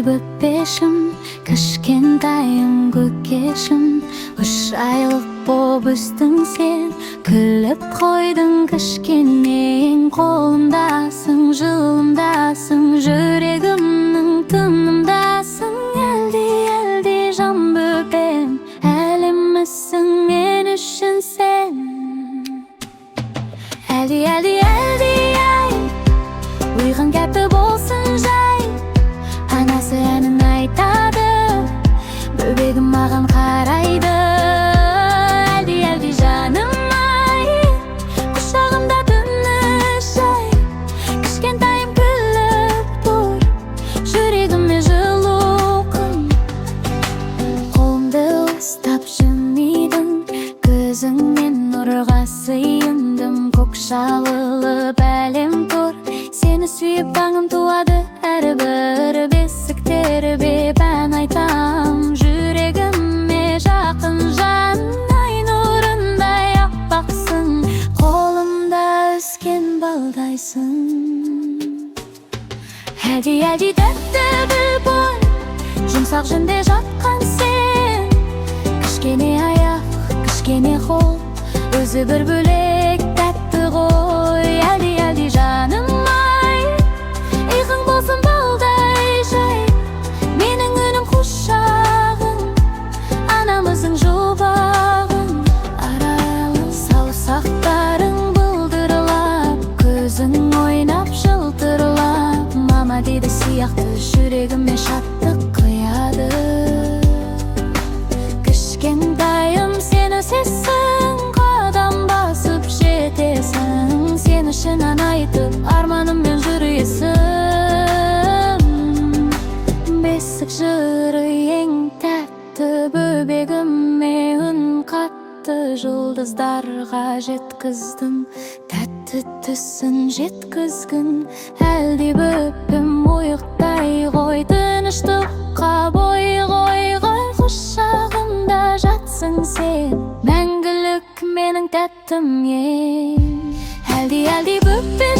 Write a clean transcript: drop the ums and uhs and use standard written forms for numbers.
бөпешім, кішкентайым көкешім. 3 айлық боп өстің сен, күліп қойдың кішкенең. Қолымдасың, жылымдасың, жүрегімнің тынымдасың. Әлде жан бөпем, әлемісің мен үшін сен. Әлде ай, ұйған кәпті болсын жай. Анасы әнін айтады, бөбегім маған қарайды. Әлде жаным ай, құшағымда тыныш ай. Кішкентайым күліп тұр, жүрегіме жылу күн. Қолымды ұстап жымидың, көзіңнен нұрға сыйындым. Көк шалылып әлем тұр, сені сүйіп таңым туады. Әрбір бесік тербеп ән айтам, жүрегіме жақын жан. Ай нұрындай аппақсың, қолымда өскен балдайсың. Әлде тәтті бұлбұл, жұмсақ жүнде жатқан сен. Кішкене аяқ, кішкене қол, өзі бір бөлек тәтті ғой. Әлде жаным ай, иығың болсын балдай жай. Менің үнім құшағың, анамыздың жұбағың. Арайлы саусақтарың бұлдырлап, көзің ойнап жылтырлап. Мама дейді сияқты жүрегіме шаттық құяды. Кішкентайым сен өсесің, қадам басып жетесің. Сен үшін ән айтып арманыммен жүресің. Бесік жыры ең тәтті, бөбегіме үн қатты. Жұлдыздарға жеткіздің, тәтті түсін жеткізгін. Әлде бөпем ұйықтай ғой, тыныштыққа бой ғой. Құшағымда жатсың сен, мәңгілік менің тәттім ең. Әлде бөпем